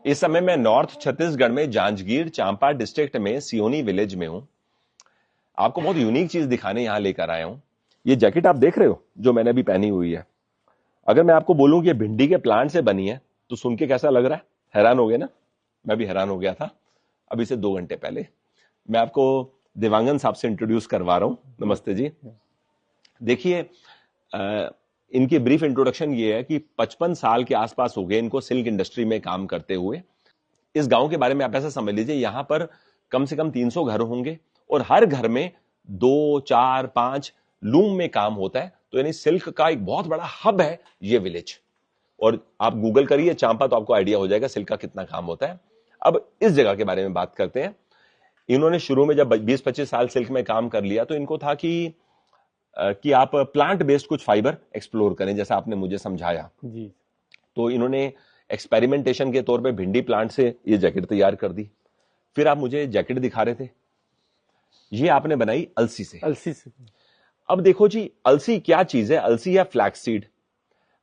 इस समय मैं नॉर्थ छत्तीसगढ़ में जांजगीर चांपा डिस्ट्रिक्ट में सियोनी विलेज में हूं। आपको बहुत यूनिक चीज दिखाने यहां लेकर आया हूं। ये जैकेट आप देख रहे हो जो मैंने अभी पहनी हुई है, अगर मैं आपको बोलूं कि ये भिंडी के प्लांट से बनी है तो सुन के कैसा लग रहा है? हैरान हो गए ना? मैं भी हैरान हो गया था अभी से 2 घंटे पहले। मैं आपको देवांगन साहब से इंट्रोड्यूस करवा रहा हूं। नमस्ते जी। देखिए, इनकी ब्रीफ इंट्रोडक्शन ये है कि 55 साल के आसपास हो गए इनको सिल्क इंडस्ट्री में काम करते हुए। इस गांव के बारे में आप ऐसा समझ लीजिए, यहां पर कम से कम 300 घर होंगे और हर घर में 2, 4, 5 लूम में काम होता है। तो यानी सिल्क का एक बहुत बड़ा हब है ये विलेज। और आप गूगल करिए चांपा तो आपको आइडिया हो जाएगा सिल्क का कितना काम होता है। अब इस जगह के बारे में बात करते हैं। इन्होंने शुरू में जब 20-25 साल सिल्क में काम कर लिया तो इनको था कि आप प्लांट बेस्ड कुछ फाइबर एक्सप्लोर करें, जैसा आपने मुझे समझाया जी। तो इन्होंने एक्सपेरिमेंटेशन के तौर पे भिंडी प्लांट से ये जैकेट तैयार कर दी। फिर आप मुझे जैकेट दिखा रहे थे, ये आपने बनाई अलसी से। अलसी से। अब देखो जी, अलसी क्या चीज है? अलसी है फ्लैक्स सीड।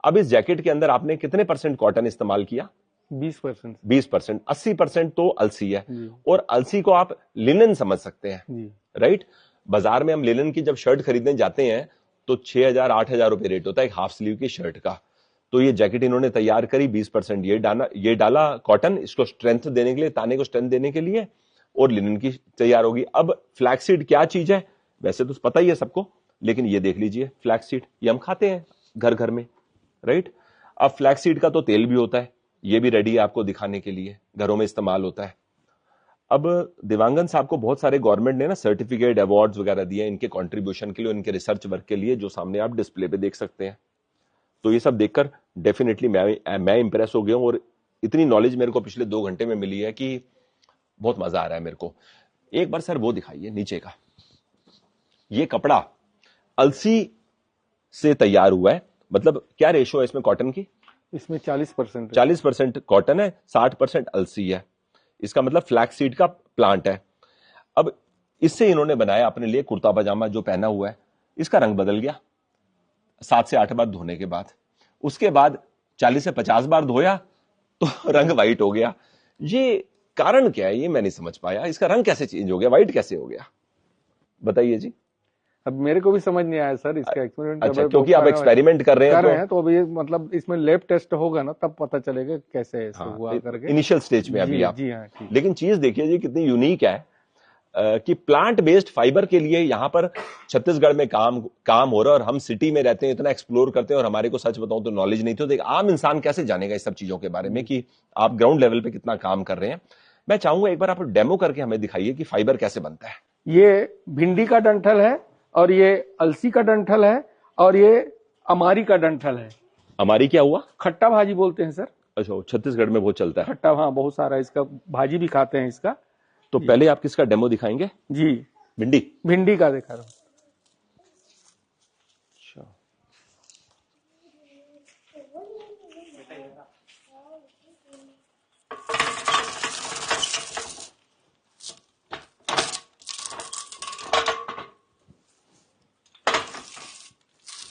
अब इस जैकेट के अंदर आपने कितने % कॉटन इस्तेमाल किया? 20%। 20%। 80% तो अलसी है। और अलसी को आप लिनन समझ सकते हैं, राइट? बाजार में हम लिनन की जब शर्ट खरीदने जाते हैं तो 6,000-8,000 रुपए रेट होता है एक हाफ स्लीव की शर्ट का। तो ये जैकेट इन्होंने तैयार करी, 20% ये डाला कॉटन, इसको स्ट्रेंथ देने के लिए, ताने को स्ट्रेंथ देने के लिए, और लिनन की तैयार होगी। अब फ्लैक्सीड क्या चीज है? वैसे तो पता ही है सबको, लेकिन ये देख लीजिए फ्लैक्सीड, ये हम खाते हैं घर घर में, राइट? अब फ्लैक्सीड का तो तेल भी होता है, ये भी रेडी है आपको दिखाने के लिए, घरों में इस्तेमाल होता है। अब देवांगन साहब को बहुत सारे गवर्नमेंट ने ना सर्टिफिकेट, अवार्ड्स वगैरह दिए इनके कंट्रीब्यूशन के लिए, इनके रिसर्च वर्क के लिए, जो सामने आप डिस्प्ले पे देख सकते हैं। तो ये सब देखकर डेफिनेटली मैं इंप्रेस हो गया हूं, और इतनी नॉलेज मेरे को पिछले 2 घंटे में मिली है कि बहुत मजा आ रहा है मेरे को। एक बार सर वो दिखाइए नीचे का, ये कपड़ा अलसी से तैयार हुआ है, मतलब क्या रेशो है इसमें कॉटन की? इसमें 40% कॉटन है, 60% अलसी है। इसका मतलब फ्लैक्स सीड का प्लांट है। अब इससे इन्होंने बनाया अपने लिए कुर्ता पजामा जो पहना हुआ है, इसका रंग बदल गया 7 से 8 बार धोने के बाद। उसके बाद 40 से 50 बार धोया तो रंग व्हाइट हो गया। ये कारण क्या है? ये मैं नहीं समझ पाया, इसका रंग कैसे चेंज हो गया, व्हाइट कैसे हो गया? बताइए जी। अब मेरे को भी समझ नहीं आया सर इसका एक्सपेरिमेंट। अच्छा, क्योंकि आप एक्सपेरिमेंट कर रहे हैं तो अभी मतलब इसमें लैब टेस्ट होगा ना, तब पता चलेगा कैसे हुआ करके। इनिशियल स्टेज में अभी आप। जी हाँ, ठीक। लेकिन चीज देखिए जी कितनी यूनिक है कि प्लांट बेस्ड फाइबर के लिए यहां पर छत्तीसगढ़ में काम हो रहा है, और हम सिटी में रहते हैं, इतना एक्सप्लोर करते हैं, और हमारे को सच बताऊं तो नॉलेज नहीं थी। तो एक आम इंसान कैसे जानेगा इस सब चीजों के बारे में कि आप ग्राउंड लेवल पे कितना काम कर रहे हैं। मैं चाहूंगा एक बार आप डेमो करके हमें दिखाइए कि फाइबर कैसे बनता है। ये भिंडी का डंठल है, और ये अलसी का डंठल है, और ये अमारी का डंठल है। अमारी क्या हुआ? खट्टा भाजी बोलते हैं सर। अच्छा, छत्तीसगढ़ में बहुत चलता है खट्टा। हाँ, बहुत सारा इसका भाजी भी खाते हैं इसका। तो पहले आप किसका डेमो दिखाएंगे? जी, भिंडी का दिखा रहा हूं।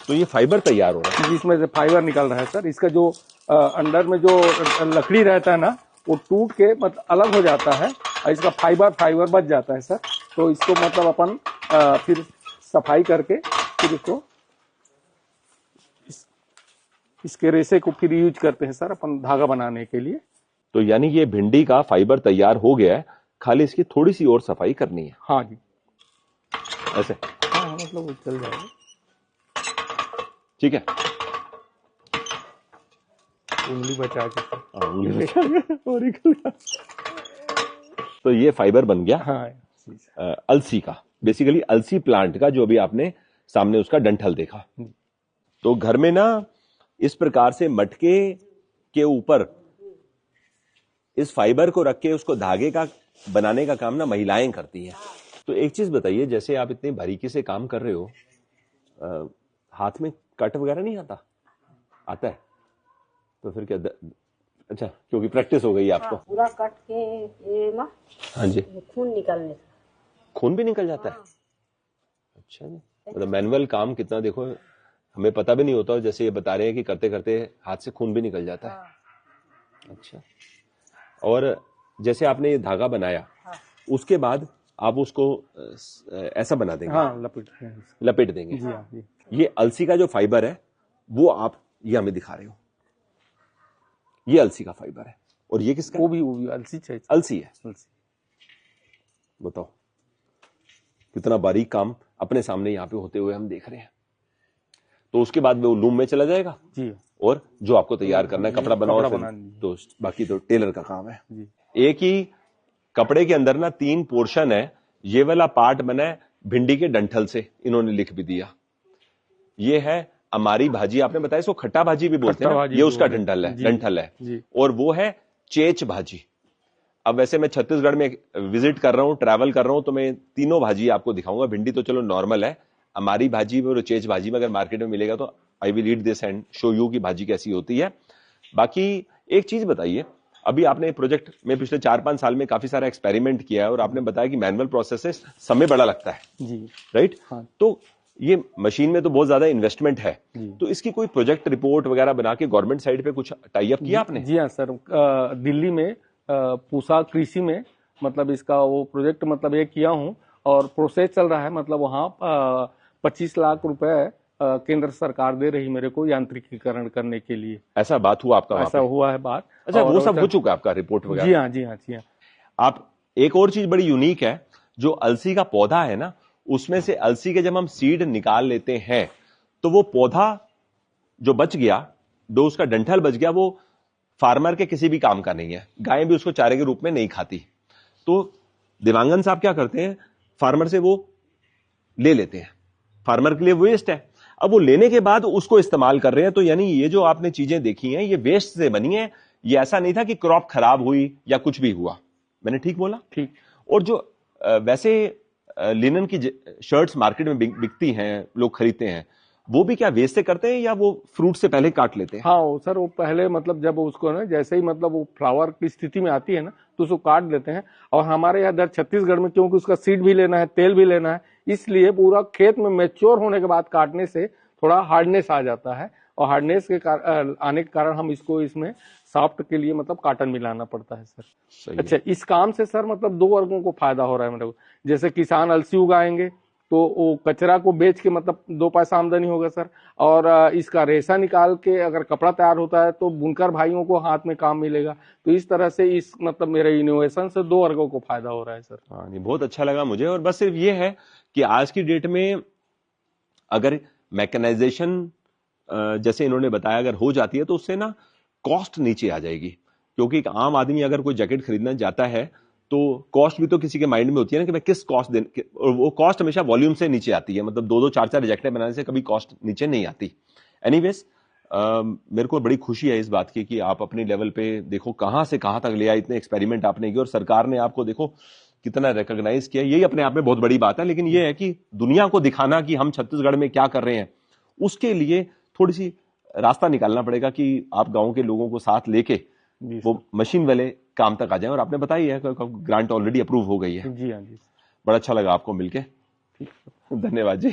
तो ये फाइबर तैयार हो रहा है, जिसमें से फाइबर निकल रहा है सर। इसका जो अंदर में जो लकड़ी रहता है ना, वो टूट के मतलब अलग हो जाता है, और इसका फाइबर बच जाता है सर। तो इसको मतलब अपन फिर सफाई करके फिर इसको इसके रेशे को फिर यूज करते हैं सर अपन धागा बनाने के लिए। तो यानी ये भिंडी का फाइबर तैयार हो गया है, खाली इसकी थोड़ी सी और सफाई करनी है। हाँ जी, ऐसे। हाँ, मतलब वो चल जाएगा। ठीक है, उंगली बचा के। उंगली बचा तो ये फाइबर बन गया। हाँ, अलसी का, बेसिकली अलसी प्लांट का, जो अभी आपने सामने उसका डंठल देखा। तो घर में ना इस प्रकार से मटके के ऊपर इस फाइबर को रख के उसको धागे का बनाने का काम ना महिलाएं करती हैं। तो एक चीज बताइए, जैसे आप इतनी बारीकी से काम कर रहे हो, हाथ में कट वगैरह नहीं आता? आता है तो फिर क्या अच्छा, क्योंकि प्रैक्टिस हो गई आपको। हाँ, पूरा कट के ये ना, हाँ जी, खून निकलने, खून भी निकल जाता है। अच्छा जी, मतलब मैनुअल काम कितना, देखो हमें पता भी नहीं होता, जैसे ये बता रहे हैं कि करते करते हाथ से खून भी निकल जाता है। अच्छा, और जैसे आपने ये धागा बनाया, हाँ। उसके बाद आप उसको ऐसा बना देंगे। हाँ, लपेट देंगे। जी हाँ जी। ये अलसी का जो फाइबर है वो आप ये हमें दिखा रहे हो, ये अलसी का फाइबर है। और ये किसका? वो भी अलसी चाहिए। अलसी है। अलसी। बताओ कितना बारीक काम अपने सामने यहाँ पे होते हुए हम देख रहे हैं। तो उसके बाद वो लूम में चला जाएगा जी। और जो आपको तैयार करना है, कपड़ा बनाओ, तो बाकी तो टेलर का काम है जी। एक ही कपड़े के अंदर ना 3 पोर्शन है। ये वाला पार्ट बना है भिंडी के डंठल से, इन्होंने लिख भी दिया। ये है अमारी भाजी, आपने बताया इसको खट्टा भाजी भी बोलते हैं, ये उसका डंठल है। और वो है चेच भाजी। अब वैसे मैं छत्तीसगढ़ में विजिट कर रहा हूं, ट्रैवल कर रहा हूं, तो मैं तीनों भाजी आपको दिखाऊंगा। भिंडी तो चलो नॉर्मल है, हमारी भाजी और चेच भाजी में अगर मार्केट में मिलेगा तो I will eat this and show you की भाजी कैसी होती है। बाकी एक चीज बताइए, अभी आपने प्रोजेक्ट में पिछले 4-5 साल में काफी सारा एक्सपेरिमेंट किया है और आपने बताया कि मैनुअल प्रोसेस से समय बड़ा लगता है जी, राइट? हाँ। तो ये मशीन में तो बहुत ज्यादा इन्वेस्टमेंट है, तो इसकी कोई प्रोजेक्ट रिपोर्ट वगैरह बना के गवर्नमेंट साइड पे कुछ टाई अप किया आपने? जी हाँ सर, दिल्ली में पूसा कृषि में मतलब इसका वो प्रोजेक्ट मतलब ये किया हूँ और प्रोसेस चल रहा है। मतलब वहाँ 25 लाख रुपए केंद्र सरकार दे रही मेरे को यांत्रिकीकरण करने के लिए। ऐसा बात हुआ आपका? ऐसा हुआ है बात। अच्छा, वो सब हो चुका है आपका रिपोर्ट वगैरह? जी हाँ, जी हाँ, जी हाँ। आप एक और चीज बड़ी यूनिक है, जो अलसी का पौधा है ना, उसमें से अलसी के जब हम सीड निकाल लेते हैं तो वो पौधा जो बच गया, जो उसका डंठल बच गया, वो फार्मर के किसी भी काम का नहीं है। गायें भी उसको चारे के रूप में नहीं खाती। तो दिवांगन साहब क्या करते हैं, फार्मर से वो ले लेते हैं, फार्मर के लिए वेस्ट है, अब वो लेने के बाद उसको इस्तेमाल कर रहे हैं। तो यानी ये जो आपने चीजें देखी हैं ये वेस्ट से बनी है, ये ऐसा नहीं था कि क्रॉप खराब हुई या कुछ भी हुआ। मैंने ठीक बोला? ठीक। और जो वैसे लिनन की शर्ट्स मार्केट में बिकती हैं, लोग खरीदते हैं, वो भी क्या वेस्ट से करते हैं या वो फ्रूट से पहले काट लेते हैं? हाँ सर, वो पहले मतलब जब उसको ना जैसे ही मतलब वो फ्लावर की स्थिति में आती है ना तो उसको काट देते हैं। और हमारे यहाँ इधर छत्तीसगढ़ में क्योंकि उसका सीड भी लेना है, तेल भी लेना है, इसलिए पूरा खेत में मैच्योर होने के बाद काटने से थोड़ा हार्डनेस आ जाता है। और हार्डनेस के आने के कारण हम इसमें सॉफ्ट के लिए मतलब काटन मिलाना पड़ता है सर। अच्छा, इस काम से सर मतलब 2 वर्गों को फायदा हो रहा है मेरे को। जैसे किसान अलसी उगाएंगे तो वो कचरा को बेच के मतलब 2 पैसा आमदनी होगा सर। और इसका रेशा निकाल के अगर कपड़ा तैयार होता है तो बुनकर भाइयों को हाथ में काम मिलेगा। तो इस तरह से इस मतलब मेरे इनोवेशन से 2 वर्गों को फायदा हो रहा है सर। हाँ, नहीं, बहुत अच्छा लगा मुझे। और बस सिर्फ ये है कि आज की डेट में अगर मैकेनाइजेशन जैसे इन्होंने बताया अगर हो जाती है तो उससे ना कॉस्ट नीचे आ जाएगी। क्योंकि एक आम आदमी अगर कोई जैकेट खरीदना जाता है तो कॉस्ट भी तो किसी के माइंड में होती है ना कि मैं किस कॉस्ट देने, और वो कॉस्ट हमेशा वॉल्यूम से नीचे आती है। मतलब 2-2, 4-4 जैकेटें बनाने से कभी कॉस्ट नीचे नहीं आती। एनीवेज, मेरे को बड़ी खुशी है इस बात की कि आप अपनी लेवल पे देखो कहां से कहां तक ले आए, इतने एक्सपेरिमेंट आपने किए और सरकार ने आपको देखो कितना रिकॉग्नाइज किया। यही अपने आप में बहुत बड़ी बात है। लेकिन यह है कि दुनिया को दिखाना कि हम छत्तीसगढ़ में क्या कर रहे हैं, उसके थोड़ी सी रास्ता निकालना पड़ेगा कि आप गांव के लोगों को साथ लेके वो मशीन वाले काम तक आ जाए। और आपने बताया है ग्रांट ऑलरेडी अप्रूव हो गई है। जी हाँ जी। बड़ा अच्छा लगा आपको मिलके। धन्यवाद जी।